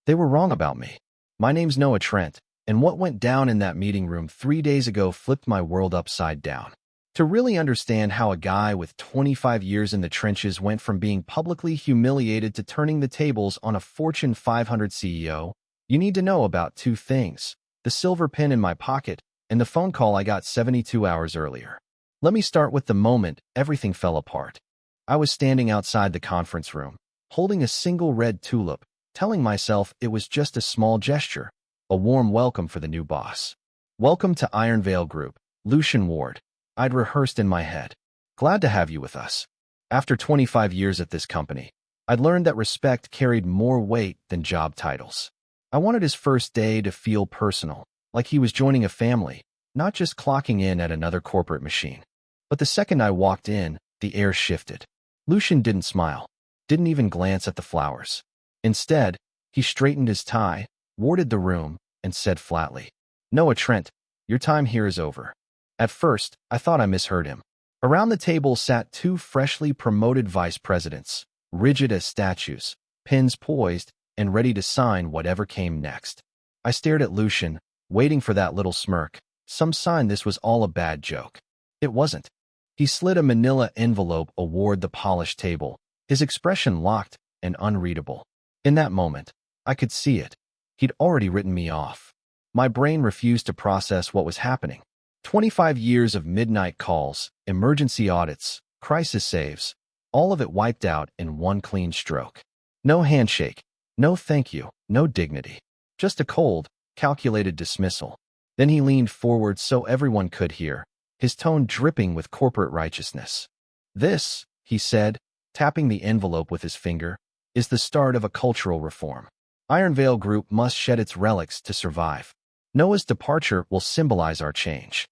They were wrong about me. My name's Noah Trent, and what went down in that meeting room 3 days ago flipped my world upside down. To really understand how a guy with 25 years in the trenches went from being publicly humiliated to turning the tables on a Fortune 500 CEO, you need to know about two things: the silver pin in my pocket and the phone call I got 72 hours earlier. Let me start with the moment everything fell apart. I was standing outside the conference room, holding a single red tulip, telling myself it was just a small gesture, a warm welcome for the new boss. "Welcome to Ironvale Group, Lucian Ward," I'd rehearsed in my head. "Glad to have you with us." After 25 years at this company, I'd learned that respect carried more weight than job titles. I wanted his first day to feel personal, like he was joining a family, not just clocking in at another corporate machine. But the second I walked in, the air shifted. Lucian didn't smile, didn't even glance at the flowers. Instead, he straightened his tie, warded the room, and said flatly, "Noah Trent, your time here is over." At first, I thought I misheard him. Around the table sat two freshly promoted vice presidents, rigid as statues, pens poised, and ready to sign whatever came next. I stared at Lucian, waiting for that little smirk, some sign this was all a bad joke. It wasn't. He slid a manila envelope toward the polished table, his expression locked and unreadable. In that moment, I could see it. He'd already written me off. My brain refused to process what was happening. 25 years of midnight calls, emergency audits, crisis saves, all of it wiped out in one clean stroke. No handshake, no thank you, no dignity. Just a cold, calculated dismissal. Then he leaned forward so everyone could hear, his tone dripping with corporate righteousness. "This," he said, tapping the envelope with his finger, "is the start of a cultural reform. Ironvale Group must shed its relics to survive. Noah's departure will symbolize our change."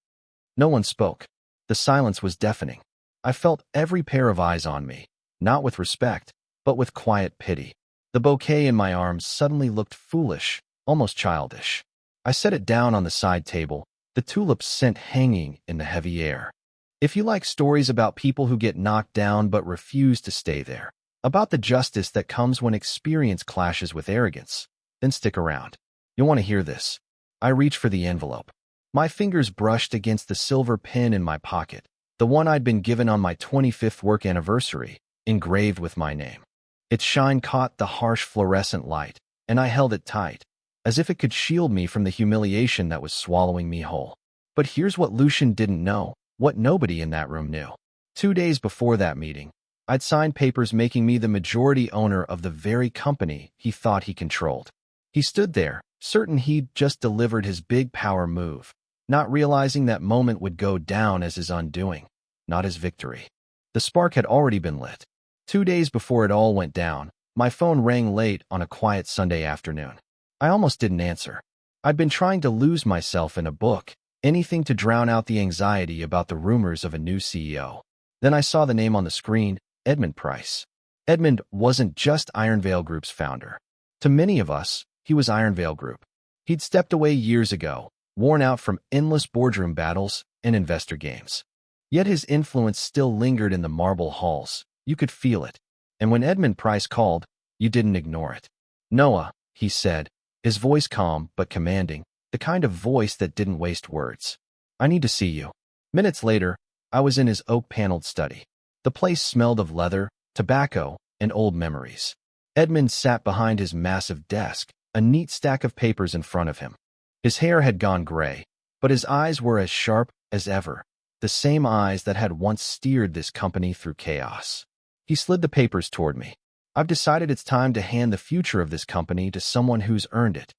No one spoke. The silence was deafening. I felt every pair of eyes on me, not with respect, but with quiet pity. The bouquet in my arms suddenly looked foolish, almost childish. I set it down on the side table, the tulips scent hanging in the heavy air. If you like stories about people who get knocked down but refuse to stay there, about the justice that comes when experience clashes with arrogance, then stick around. You'll want to hear this. I reached for the envelope. My fingers brushed against the silver pin in my pocket, the one I'd been given on my 25th work anniversary, engraved with my name. Its shine caught the harsh fluorescent light, and I held it tight, as if it could shield me from the humiliation that was swallowing me whole. But here's what Lucian didn't know, what nobody in that room knew. 2 days before that meeting, I'd signed papers making me the majority owner of the very company he thought he controlled. He stood there, certain he'd just delivered his big power move, not realizing that moment would go down as his undoing, not his victory. The spark had already been lit. 2 days before it all went down, my phone rang late on a quiet Sunday afternoon. I almost didn't answer. I'd been trying to lose myself in a book, anything to drown out the anxiety about the rumors of a new CEO. Then I saw the name on the screen, Edmund Price. Edmund wasn't just Ironvale Group's founder. To many of us, he was Ironvale Group. He'd stepped away years ago, worn out from endless boardroom battles and investor games. Yet his influence still lingered in the marble halls. You could feel it. And when Edmund Price called, you didn't ignore it. "Noah," he said, his voice calm but commanding, the kind of voice that didn't waste words. "I need to see you." Minutes later, I was in his oak-paneled study. The place smelled of leather, tobacco, and old memories. Edmund sat behind his massive desk, a neat stack of papers in front of him. His hair had gone gray, but his eyes were as sharp as ever, the same eyes that had once steered this company through chaos. He slid the papers toward me. "I've decided it's time to hand the future of this company to someone who's earned it."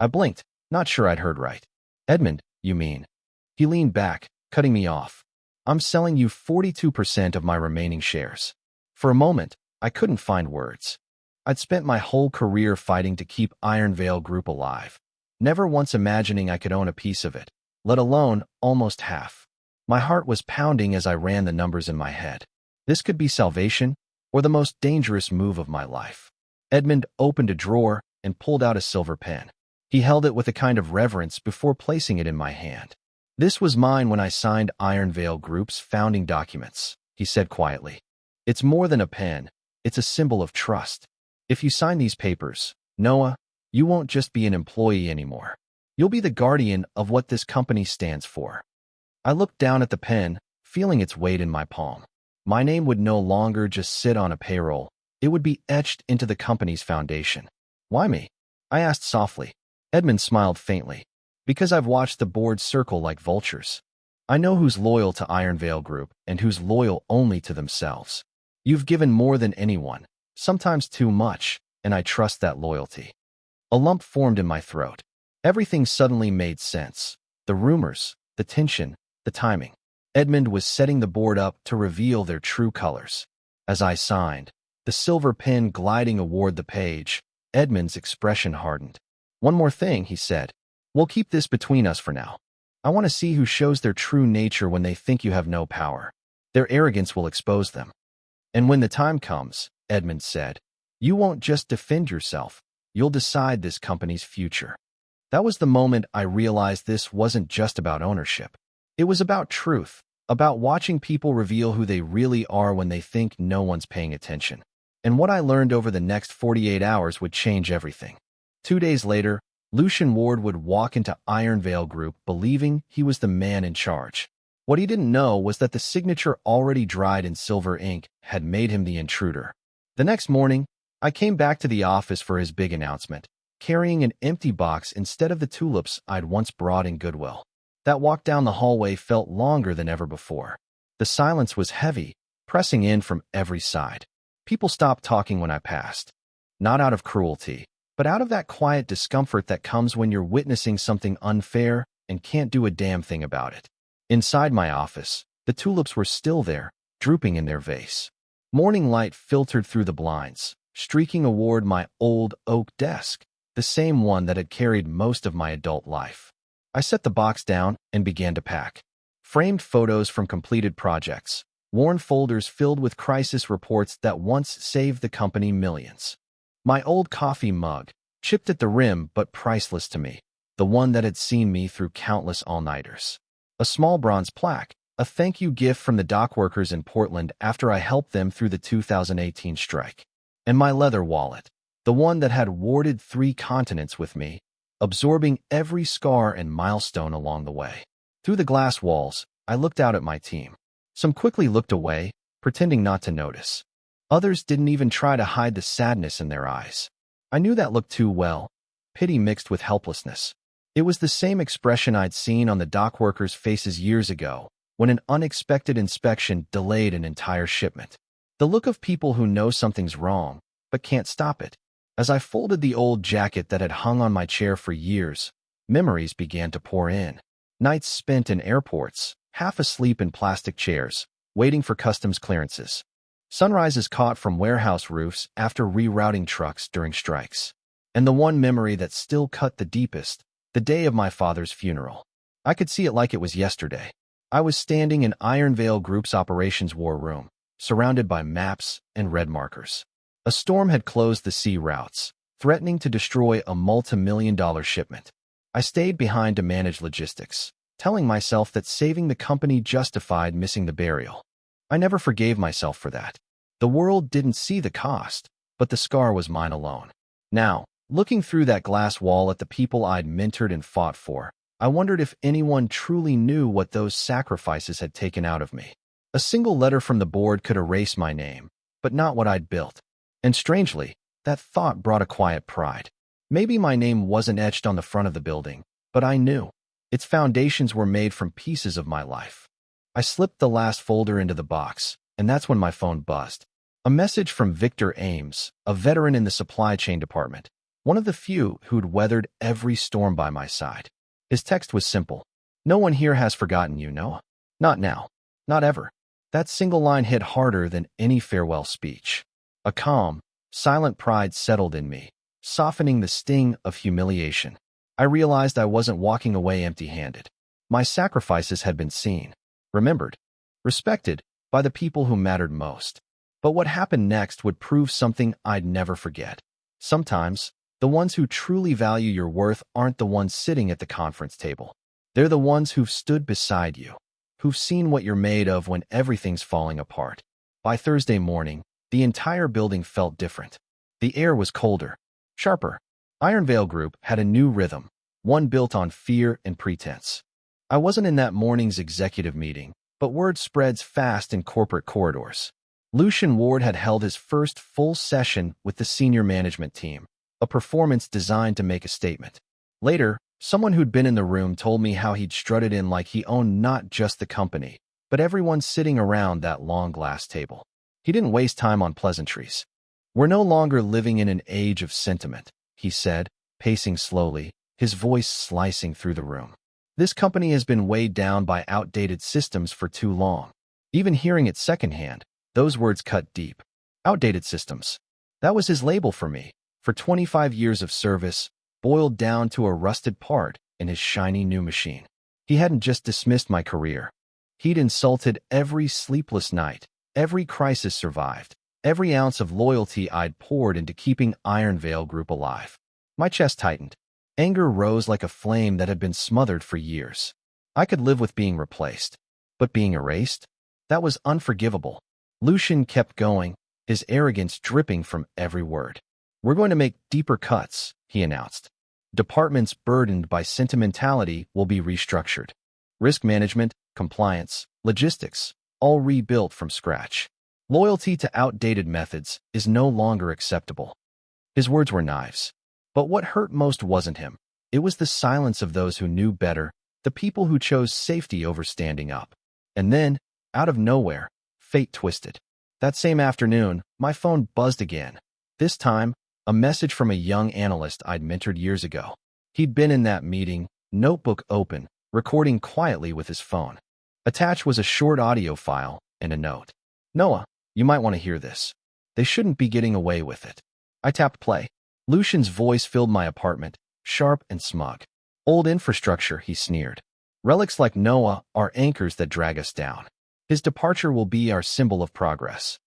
I blinked, not sure I'd heard right. "Edmund, you mean?" He leaned back, cutting me off. "I'm selling you 42% of my remaining shares." For a moment, I couldn't find words. I'd spent my whole career fighting to keep Ironvale Group alive, never once imagining I could own a piece of it, let alone almost half. My heart was pounding as I ran the numbers in my head. This could be salvation or the most dangerous move of my life. Edmund opened a drawer and pulled out a silver pen. He held it with a kind of reverence before placing it in my hand. "This was mine when I signed Ironvale Group's founding documents," he said quietly. "It's more than a pen, it's a symbol of trust. If you sign these papers, Noah, You won't just be an employee anymore. You'll be the guardian of what this company stands for. I looked down at the pen, feeling its weight in my palm. My name would no longer just sit on a payroll. It would be etched into the company's foundation. Why me? I asked softly. Edmund smiled faintly. Because I've watched the board circle like vultures. I know who's loyal to Ironvale Group and who's loyal only to themselves. You've given more than anyone, sometimes too much, and I trust that loyalty. A lump formed in my throat. Everything suddenly made sense. The rumors, the tension, the timing. Edmund was setting the board up to reveal their true colors. As I signed, the silver pen gliding toward the page, Edmund's expression hardened. One more thing, he said. We'll keep this between us for now. I want to see who shows their true nature when they think you have no power. Their arrogance will expose them. And when the time comes, Edmund said, you won't just defend yourself. You'll decide this company's future. That was the moment I realized this wasn't just about ownership. It was about truth, about watching people reveal who they really are when they think no one's paying attention. And what I learned over the next 48 hours would change everything. 2 days later, Lucian Ward would walk into Ironvale Group believing he was the man in charge. What he didn't know was that the signature already dried in silver ink had made him the intruder. The next morning, I came back to the office for his big announcement, carrying an empty box instead of the tulips I'd once brought in Goodwill. That walk down the hallway felt longer than ever before. The silence was heavy, pressing in from every side. People stopped talking when I passed. Not out of cruelty, but out of that quiet discomfort that comes when you're witnessing something unfair and can't do a damn thing about it. Inside my office, the tulips were still there, drooping in their vase. Morning light filtered through the blinds, streaking toward my old oak desk, the same one that had carried most of my adult life. I set the box down and began to pack. Framed photos from completed projects, worn folders filled with crisis reports that once saved the company millions. My old coffee mug, chipped at the rim but priceless to me, the one that had seen me through countless all-nighters. A small bronze plaque, a thank you gift from the dockworkers in Portland after I helped them through the 2018 strike. And my leather wallet, the one that had warded 3 continents with me, absorbing every scar and milestone along the way. Through the glass walls, I looked out at my team. Some quickly looked away, pretending not to notice. Others didn't even try to hide the sadness in their eyes. I knew that look too well, pity mixed with helplessness. It was the same expression I'd seen on the dockworkers' faces years ago, when an unexpected inspection delayed an entire shipment. The look of people who know something's wrong, but can't stop it. As I folded the old jacket that had hung on my chair for years, memories began to pour in. Nights spent in airports, half asleep in plastic chairs, waiting for customs clearances. Sunrises caught from warehouse roofs after rerouting trucks during strikes. And the one memory that still cut the deepest, the day of my father's funeral. I could see it like it was yesterday. I was standing in Ironvale Group's operations war room, surrounded by maps and red markers. A storm had closed the sea routes, threatening to destroy a multi-million-dollar shipment. I stayed behind to manage logistics, telling myself that saving the company justified missing the burial. I never forgave myself for that. The world didn't see the cost, but the scar was mine alone. Now, looking through that glass wall at the people I'd mentored and fought for, I wondered if anyone truly knew what those sacrifices had taken out of me. A single letter from the board could erase my name, but not what I'd built. And strangely, that thought brought a quiet pride. Maybe my name wasn't etched on the front of the building, but I knew. Its foundations were made from pieces of my life. I slipped the last folder into the box, and that's when my phone buzzed. A message from Victor Ames, a veteran in the supply chain department, one of the few who'd weathered every storm by my side. His text was simple. No one here has forgotten you, Noah. Not now. Not ever. That single line hit harder than any farewell speech. A calm, silent pride settled in me, softening the sting of humiliation. I realized I wasn't walking away empty-handed. My sacrifices had been seen, remembered, respected by the people who mattered most. But what happened next would prove something I'd never forget. Sometimes, the ones who truly value your worth aren't the ones sitting at the conference table. They're the ones who've stood beside you, who've seen what you're made of when everything's falling apart. By Thursday morning, the entire building felt different. The air was colder, sharper. Iron Veil Group had a new rhythm, one built on fear and pretense. I wasn't in that morning's executive meeting, but word spreads fast in corporate corridors. Lucian Ward had held his first full session with the senior management team, a performance designed to make a statement. Later, someone who'd been in the room told me how he'd strutted in like he owned not just the company, but everyone sitting around that long glass table. He didn't waste time on pleasantries. "We're no longer living in an age of sentiment," he said, pacing slowly, his voice slicing through the room. "This company has been weighed down by outdated systems for too long." Even hearing it secondhand, those words cut deep. Outdated systems. That was his label for me, for 25 years of service, boiled down to a rusted part in his shiny new machine. He hadn't just dismissed my career. He'd insulted every sleepless night, every crisis survived, every ounce of loyalty I'd poured into keeping Iron Veil Group alive. My chest tightened. Anger rose like a flame that had been smothered for years. I could live with being replaced, but being erased? That was unforgivable. Lucian kept going, his arrogance dripping from every word. "We're going to make deeper cuts," he announced. "Departments burdened by sentimentality will be restructured. Risk management, compliance, logistics, all rebuilt from scratch. Loyalty to outdated methods is no longer acceptable." His words were knives. But what hurt most wasn't him. It was the silence of those who knew better, the people who chose safety over standing up. And then, out of nowhere, fate twisted. That same afternoon, my phone buzzed again. This time, a message from a young analyst I'd mentored years ago. He'd been in that meeting, notebook open, recording quietly with his phone. Attached was a short audio file and a note. "Noah, you might want to hear this. They shouldn't be getting away with it." I tapped play. Lucian's voice filled my apartment, sharp and smug. "Old infrastructure," he sneered. "Relics like Noah are anchors that drag us down. His departure will be our symbol of progress."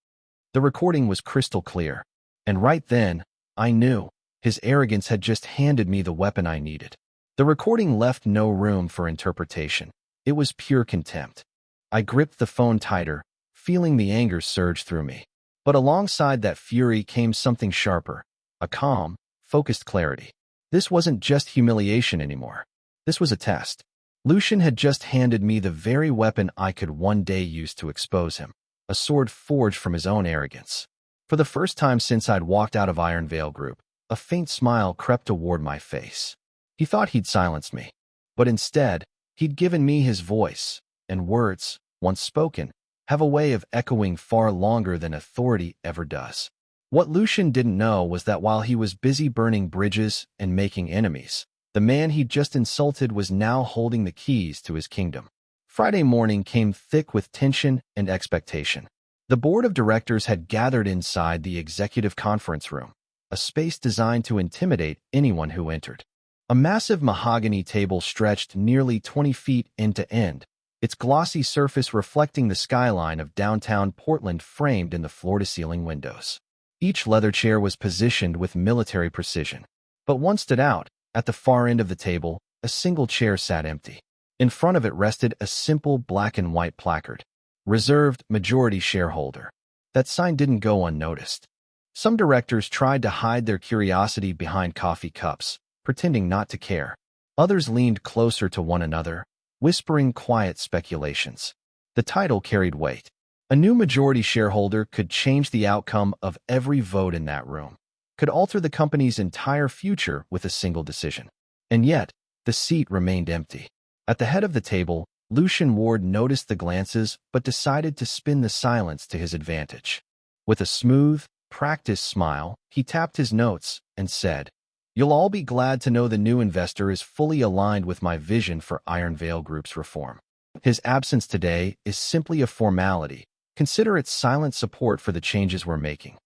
The recording was crystal clear, and right then, I knew his arrogance had just handed me the weapon I needed. The recording left no room for interpretation. It was pure contempt. I gripped the phone tighter, feeling the anger surge through me. But alongside that fury came something sharper, a calm, focused clarity. This wasn't just humiliation anymore. This was a test. Lucian had just handed me the very weapon I could one day use to expose him, a sword forged from his own arrogance. For the first time since I'd walked out of Iron Veil Group, a faint smile crept toward my face. He thought he'd silenced me, but instead, he'd given me his voice, and words, once spoken, have a way of echoing far longer than authority ever does. What Lucian didn't know was that while he was busy burning bridges and making enemies, the man he'd just insulted was now holding the keys to his kingdom. Friday morning came thick with tension and expectation. The board of directors had gathered inside the executive conference room, a space designed to intimidate anyone who entered. A massive mahogany table stretched nearly 20 feet end to end, its glossy surface reflecting the skyline of downtown Portland framed in the floor-to-ceiling windows. Each leather chair was positioned with military precision, but one stood out. At the far end of the table, a single chair sat empty. In front of it rested a simple black and white placard, "Reserved Majority Shareholder." That sign didn't go unnoticed. Some directors tried to hide their curiosity behind coffee cups, pretending not to care. Others leaned closer to one another, whispering quiet speculations. The title carried weight. A new majority shareholder could change the outcome of every vote in that room, could alter the company's entire future with a single decision. And yet, the seat remained empty. At the head of the table, Lucian Ward noticed the glances but decided to spin the silence to his advantage. With a smooth, practiced smile, he tapped his notes and said, "You'll all be glad to know the new investor is fully aligned with my vision for Iron Veil Group's reform. His absence today is simply a formality. Consider it silent support for the changes we're making."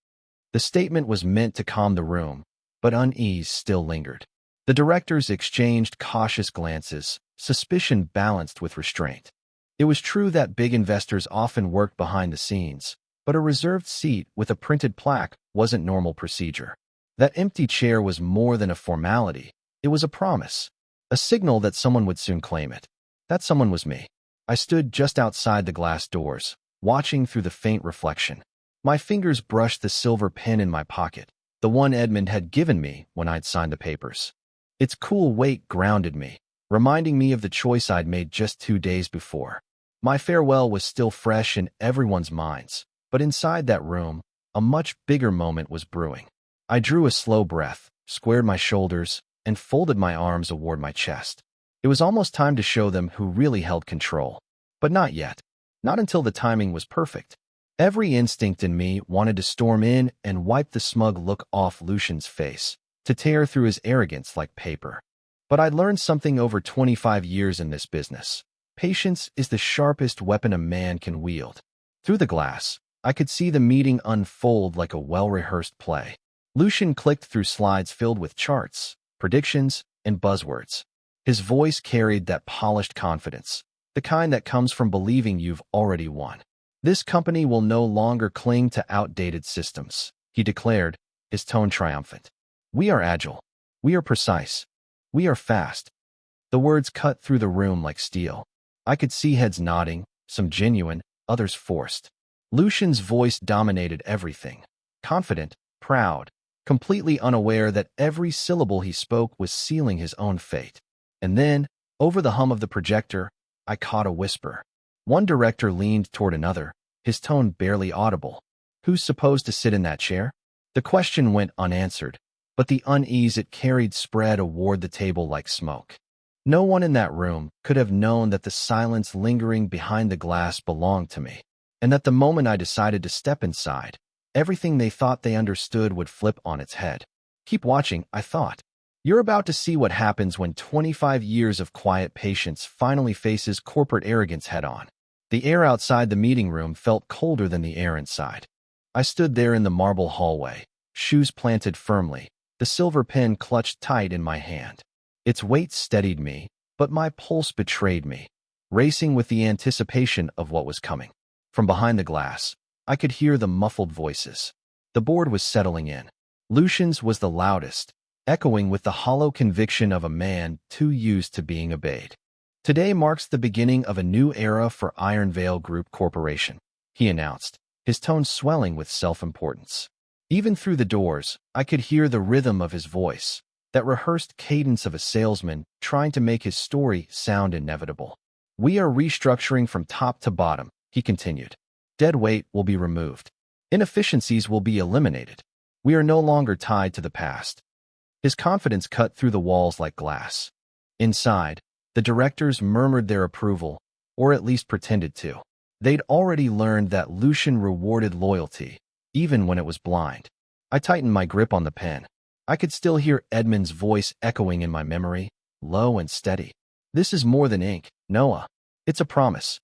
The statement was meant to calm the room, but unease still lingered. The directors exchanged cautious glances, suspicion balanced with restraint. It was true that big investors often worked behind the scenes, but a reserved seat with a printed plaque wasn't normal procedure. That empty chair was more than a formality. It was a promise, a signal that someone would soon claim it. That someone was me. I stood just outside the glass doors, watching through the faint reflection. My fingers brushed the silver pen in my pocket, the one Edmund had given me when I'd signed the papers. Its cool weight grounded me, reminding me of the choice I'd made just 2 days before. My farewell was still fresh in everyone's minds, but inside that room, a much bigger moment was brewing. I drew a slow breath, squared my shoulders, and folded my arms toward my chest. It was almost time to show them who really held control. But not yet. Not until the timing was perfect. Every instinct in me wanted to storm in and wipe the smug look off Lucian's face, to tear through his arrogance like paper. But I'd learned something over 25 years in this business. Patience is the sharpest weapon a man can wield. Through the glass, I could see the meeting unfold like a well-rehearsed play. Lucian clicked through slides filled with charts, predictions, and buzzwords. His voice carried that polished confidence, the kind that comes from believing you've already won. This company will no longer cling to outdated systems, he declared, his tone triumphant. We are agile. We are precise. We are fast. The words cut through the room like steel. I could see heads nodding, some genuine, others forced. Lucian's voice dominated everything. Confident, proud, completely unaware that every syllable he spoke was sealing his own fate. And then, over the hum of the projector, I caught a whisper. One director leaned toward another, his tone barely audible. Who's supposed to sit in that chair? The question went unanswered, but the unease it carried spread toward the table like smoke. No one in that room could have known that the silence lingering behind the glass belonged to me, and that the moment I decided to step inside, everything they thought they understood would flip on its head. Keep watching, I thought. You're about to see what happens when 25 years of quiet patience finally faces corporate arrogance head-on. The air outside the meeting room felt colder than the air inside. I stood there in the marble hallway, shoes planted firmly, the silver pen clutched tight in my hand. Its weight steadied me, but my pulse betrayed me, racing with the anticipation of what was coming. From behind the glass, I could hear the muffled voices. The board was settling in. Lucian's was the loudest, echoing with the hollow conviction of a man too used to being obeyed. Today marks the beginning of a new era for Iron Veil Group Corporation, he announced, his tone swelling with self-importance. Even through the doors, I could hear the rhythm of his voice, that rehearsed cadence of a salesman trying to make his story sound inevitable. We are restructuring from top to bottom, he continued. Dead weight will be removed. Inefficiencies will be eliminated. We are no longer tied to the past. His confidence cut through the walls like glass. Inside, the directors murmured their approval, or at least pretended to. They'd already learned that Lucian rewarded loyalty, even when it was blind. I tightened my grip on the pen. I could still hear Edmund's voice echoing in my memory, low and steady. This is more than ink, Noah. It's a promise.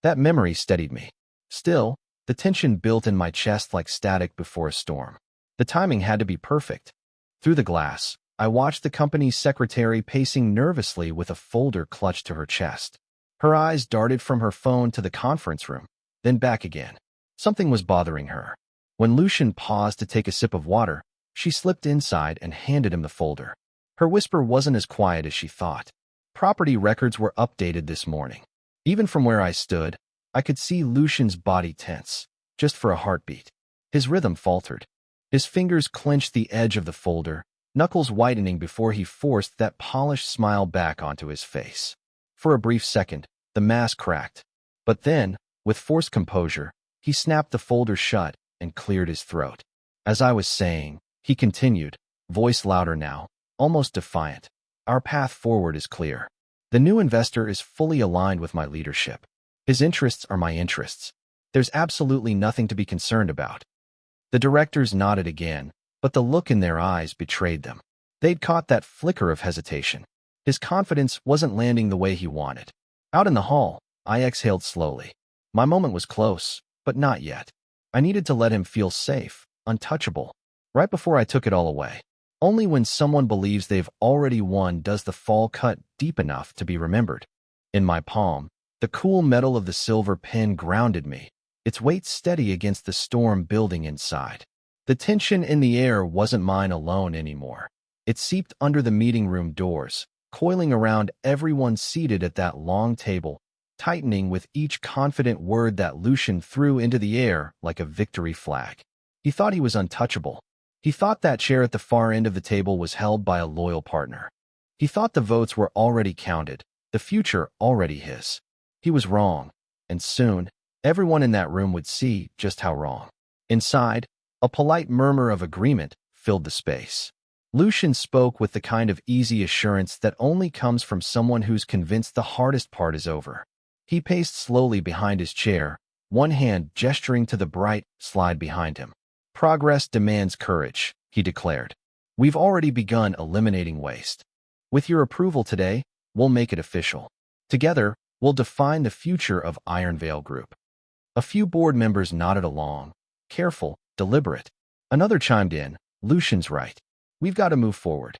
That memory steadied me. Still, the tension built in my chest like static before a storm. The timing had to be perfect. Through the glass, I watched the company's secretary pacing nervously with a folder clutched to her chest. Her eyes darted from her phone to the conference room, then back again. Something was bothering her. When Lucian paused to take a sip of water, she slipped inside and handed him the folder. Her whisper wasn't as quiet as she thought. Property records were updated this morning. Even from where I stood, I could see Lucian's body tense, just for a heartbeat. His rhythm faltered. His fingers clenched the edge of the folder, knuckles whitening before he forced that polished smile back onto his face. For a brief second, the mask cracked. But then, with forced composure, he snapped the folder shut and cleared his throat. As I was saying, he continued, voice louder now, almost defiant. Our path forward is clear. The new investor is fully aligned with my leadership. His interests are my interests. There's absolutely nothing to be concerned about. The directors nodded again, but the look in their eyes betrayed them. They'd caught that flicker of hesitation. His confidence wasn't landing the way he wanted. Out in the hall, I exhaled slowly. My moment was close, but not yet. I needed to let him feel safe, untouchable, right before I took it all away. Only when someone believes they've already won does the fall cut deep enough to be remembered. In my palm, the cool metal of the silver pen grounded me, its weight steady against the storm building inside. The tension in the air wasn't mine alone anymore. It seeped under the meeting room doors, coiling around everyone seated at that long table, tightening with each confident word that Lucian threw into the air like a victory flag. He thought he was untouchable. He thought that chair at the far end of the table was held by a loyal partner. He thought the votes were already counted, the future already his. He was wrong, and soon, everyone in that room would see just how wrong. Inside, a polite murmur of agreement filled the space. Lucian spoke with the kind of easy assurance that only comes from someone who's convinced the hardest part is over. He paced slowly behind his chair, one hand gesturing to the bright slide behind him. "Progress demands courage," he declared. "We've already begun eliminating waste. With your approval today, we'll make it official. Together, we'll define the future of Ironvale Group." A few board members nodded along, careful, deliberate. Another chimed in, "Lucian's right. We've got to move forward."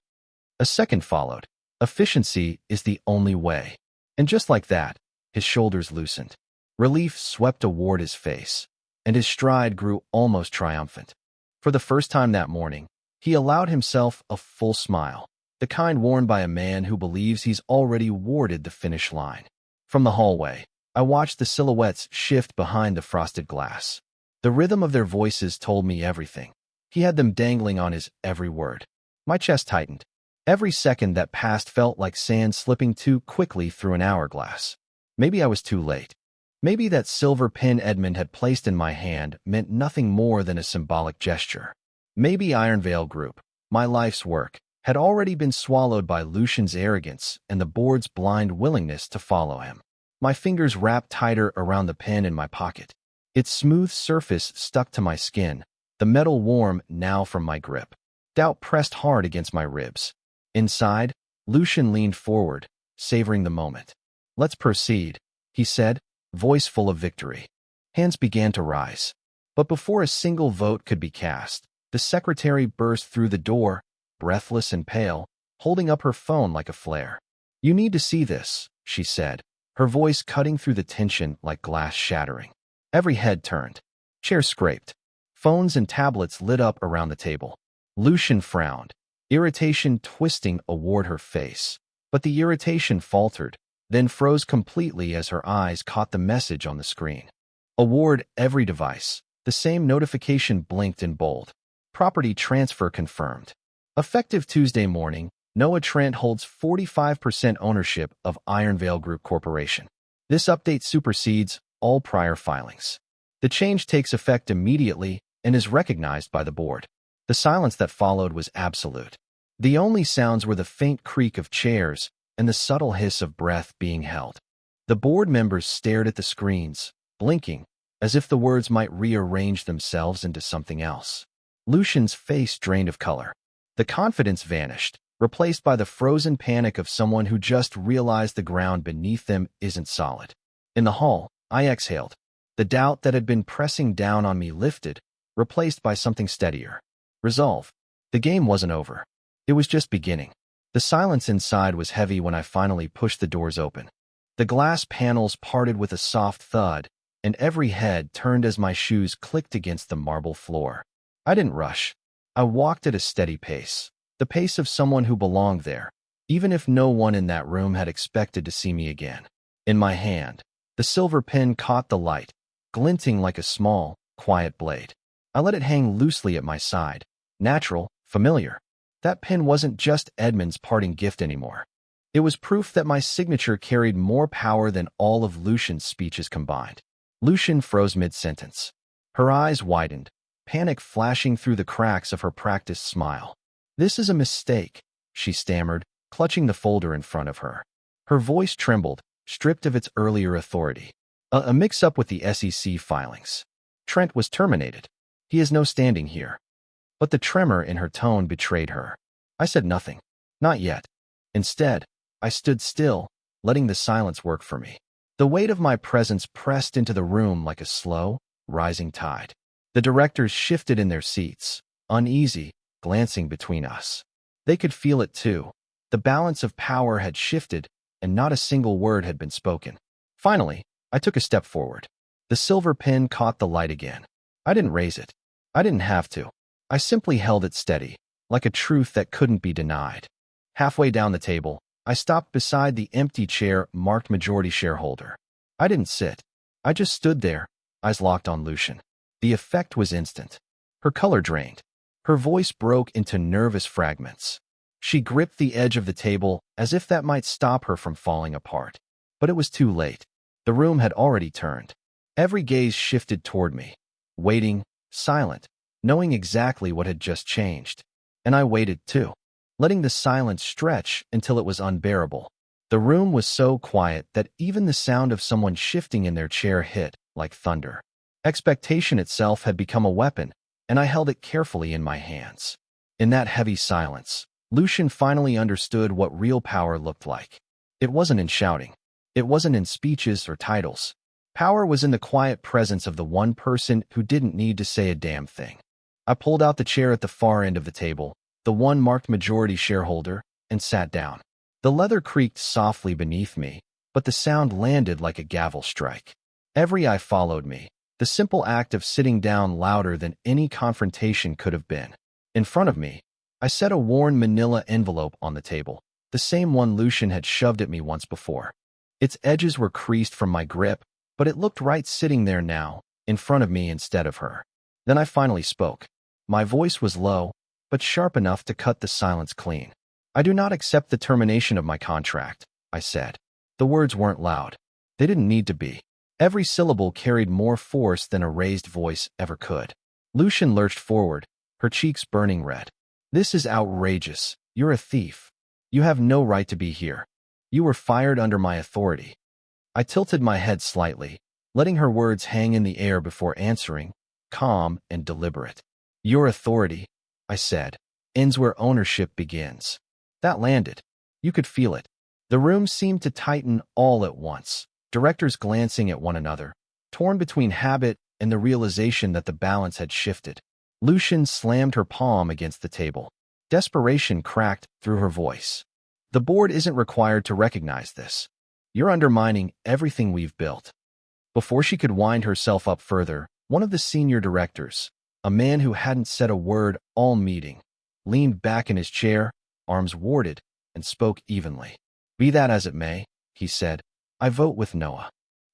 A second followed, "Efficiency is the only way." And just like that, his shoulders loosened. Relief swept toward his face, and his stride grew almost triumphant. For the first time that morning, he allowed himself a full smile, the kind worn by a man who believes he's already warded the finish line. From the hallway, I watched the silhouettes shift behind the frosted glass. The rhythm of their voices told me everything. He had them dangling on his every word. My chest tightened. Every second that passed felt like sand slipping too quickly through an hourglass. Maybe I was too late. Maybe that silver pin Edmund had placed in my hand meant nothing more than a symbolic gesture. Maybe Ironvale Group, my life's work, had already been swallowed by Lucian's arrogance and the board's blind willingness to follow him. My fingers wrapped tighter around the pen in my pocket. Its smooth surface stuck to my skin, the metal warm now from my grip. Doubt pressed hard against my ribs. Inside, Lucian leaned forward, savoring the moment. "Let's proceed," he said, voice full of victory. Hands began to rise. But before a single vote could be cast, the secretary burst through the door, breathless and pale, holding up her phone like a flare. "You need to see this," she said, her voice cutting through the tension like glass shattering. Every head turned. Chairs scraped. Phones and tablets lit up around the table. Lucian frowned, irritation twisting toward her face. But the irritation faltered, then froze completely as her eyes caught the message on the screen. "Award every device." The same notification blinked in bold. "Property transfer confirmed. Effective Tuesday morning, Noah Trent holds 45% ownership of Ironvale Group Corporation. This update supersedes all prior filings. The change takes effect immediately and is recognized by the board." The silence that followed was absolute. The only sounds were the faint creak of chairs and the subtle hiss of breath being held. The board members stared at the screens, blinking, as if the words might rearrange themselves into something else. Lucian's face drained of color. The confidence vanished, replaced by the frozen panic of someone who just realized the ground beneath them isn't solid. In the hall, I exhaled. The doubt that had been pressing down on me lifted, replaced by something steadier. Resolve. The game wasn't over. It was just beginning. The silence inside was heavy when I finally pushed the doors open. The glass panels parted with a soft thud, and every head turned as my shoes clicked against the marble floor. I didn't rush. I walked at a steady pace, the pace of someone who belonged there, even if no one in that room had expected to see me again. In my hand, the silver pen caught the light, glinting like a small, quiet blade. I let it hang loosely at my side, natural, familiar. That pen wasn't just Edmund's parting gift anymore. It was proof that my signature carried more power than all of Lucian's speeches combined. Lucian froze mid-sentence. Her eyes widened, panic flashing through the cracks of her practiced smile. "This is a mistake," she stammered, clutching the folder in front of her. Her voice trembled, stripped of its earlier authority. A mix-up with the SEC filings. Trent was terminated. He has no standing here." But the tremor in her tone betrayed her. I said nothing. Not yet. Instead, I stood still, letting the silence work for me. The weight of my presence pressed into the room like a slow, rising tide. The directors shifted in their seats, uneasy, glancing between us. They could feel it too. The balance of power had shifted, and not a single word had been spoken. Finally, I took a step forward. The silver pen caught the light again. I didn't raise it. I didn't have to. I simply held it steady, like a truth that couldn't be denied. Halfway down the table, I stopped beside the empty chair marked majority shareholder. I didn't sit. I just stood there, eyes locked on Lucian. The effect was instant. Her color drained. Her voice broke into nervous fragments. She gripped the edge of the table as if that might stop her from falling apart. But it was too late. The room had already turned. Every gaze shifted toward me, waiting, silent, knowing exactly what had just changed. And I waited too, letting the silence stretch until it was unbearable. The room was so quiet that even the sound of someone shifting in their chair hit like thunder. Expectation itself had become a weapon, and I held it carefully in my hands. In that heavy silence, Lucian finally understood what real power looked like. It wasn't in shouting. It wasn't in speeches or titles. Power was in the quiet presence of the one person who didn't need to say a damn thing. I pulled out the chair at the far end of the table, the one marked majority shareholder, and sat down. The leather creaked softly beneath me, but the sound landed like a gavel strike. Every eye followed me, the simple act of sitting down louder than any confrontation could have been. In front of me, I set a worn manila envelope on the table, the same one Lucian had shoved at me once before. Its edges were creased from my grip, but it looked right sitting there now, in front of me instead of her. Then I finally spoke. My voice was low, but sharp enough to cut the silence clean. "I do not accept the termination of my contract," I said. The words weren't loud. They didn't need to be. Every syllable carried more force than a raised voice ever could. Lucian lurched forward, her cheeks burning red. "This is outrageous. You're a thief. You have no right to be here. You were fired under my authority." I tilted my head slightly, letting her words hang in the air before answering, calm and deliberate. "Your authority," I said, "ends where ownership begins." That landed. You could feel it. The room seemed to tighten all at once, directors glancing at one another, torn between habit and the realization that the balance had shifted. Lucian slammed her palm against the table. Desperation cracked through her voice. "The board isn't required to recognize this. You're undermining everything we've built." Before she could wind herself up further, one of the senior directors, a man who hadn't said a word all meeting, leaned back in his chair, arms warded, and spoke evenly. "Be that as it may," he said, "I vote with Noah."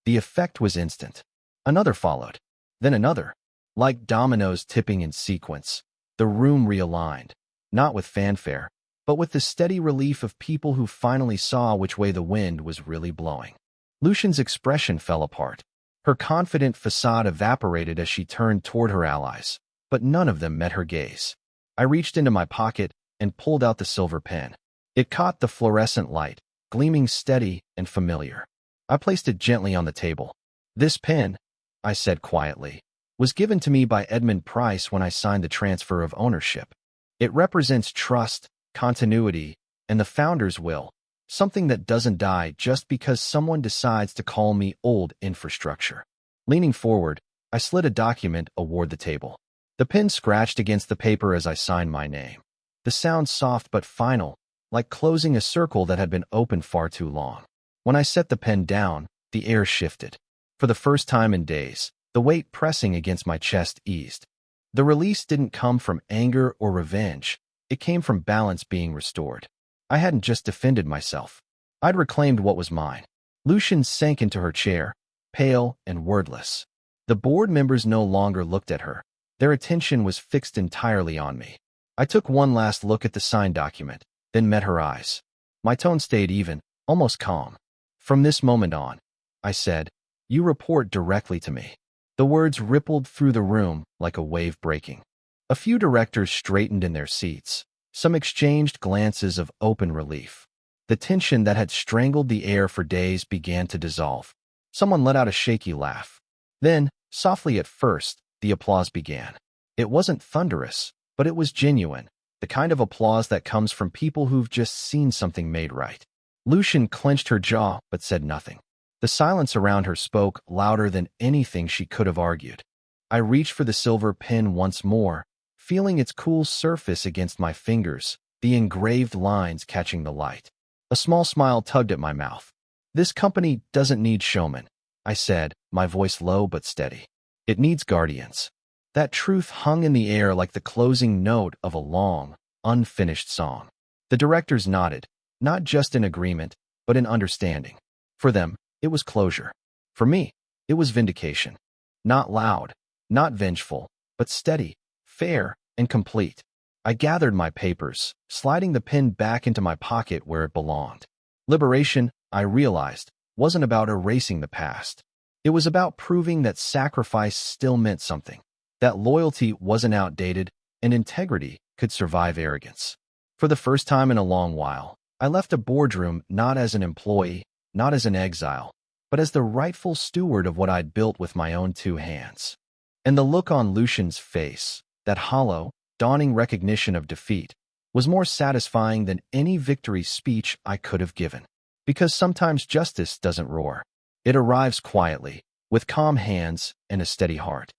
The effect was instant. Another followed, then another. Like dominoes tipping in sequence, the room realigned, not with fanfare, but with the steady relief of people who finally saw which way the wind was really blowing. Lucian's expression fell apart. Her confident facade evaporated as she turned toward her allies, but none of them met her gaze. I reached into my pocket and pulled out the silver pen. It caught the fluorescent light, gleaming steady and familiar. I placed it gently on the table. "This pen," I said quietly, "was given to me by Edmund Price when I signed the transfer of ownership. It represents trust, continuity, and the founder's will, something that doesn't die just because someone decides to call me old infrastructure." Leaning forward, I slid a document toward the table. The pen scratched against the paper as I signed my name. The sound soft but final, like closing a circle that had been open far too long. When I set the pen down, the air shifted. For the first time in days, the weight pressing against my chest eased. The release didn't come from anger or revenge. It came from balance being restored. I hadn't just defended myself. I'd reclaimed what was mine. Lucian sank into her chair, pale and wordless. The board members no longer looked at her. Their attention was fixed entirely on me. I took one last look at the signed document, then met her eyes. My tone stayed even, almost calm. "From this moment on," I said, "you report directly to me." The words rippled through the room like a wave breaking. A few directors straightened in their seats. Some exchanged glances of open relief. The tension that had strangled the air for days began to dissolve. Someone let out a shaky laugh. Then, softly at first, the applause began. It wasn't thunderous, but it was genuine, the kind of applause that comes from people who've just seen something made right. Lucian clenched her jaw but said nothing. The silence around her spoke louder than anything she could have argued. I reached for the silver pen once more, feeling its cool surface against my fingers, the engraved lines catching the light. A small smile tugged at my mouth. "This company doesn't need showmen," I said, my voice low but steady. "It needs guardians." That truth hung in the air like the closing note of a long, unfinished song. The directors nodded, not just in agreement, but in understanding. For them, it was closure. For me, it was vindication. Not loud, not vengeful, but steady, fair, and complete. I gathered my papers, sliding the pen back into my pocket where it belonged. Liberation, I realized, wasn't about erasing the past. It was about proving that sacrifice still meant something, that loyalty wasn't outdated, and integrity could survive arrogance. For the first time in a long while, I left a boardroom not as an employee, not as an exile, but as the rightful steward of what I'd built with my own two hands. And the look on Lucian's face, that hollow, dawning recognition of defeat, was more satisfying than any victory speech I could have given. Because sometimes justice doesn't roar. It arrives quietly, with calm hands and a steady heart.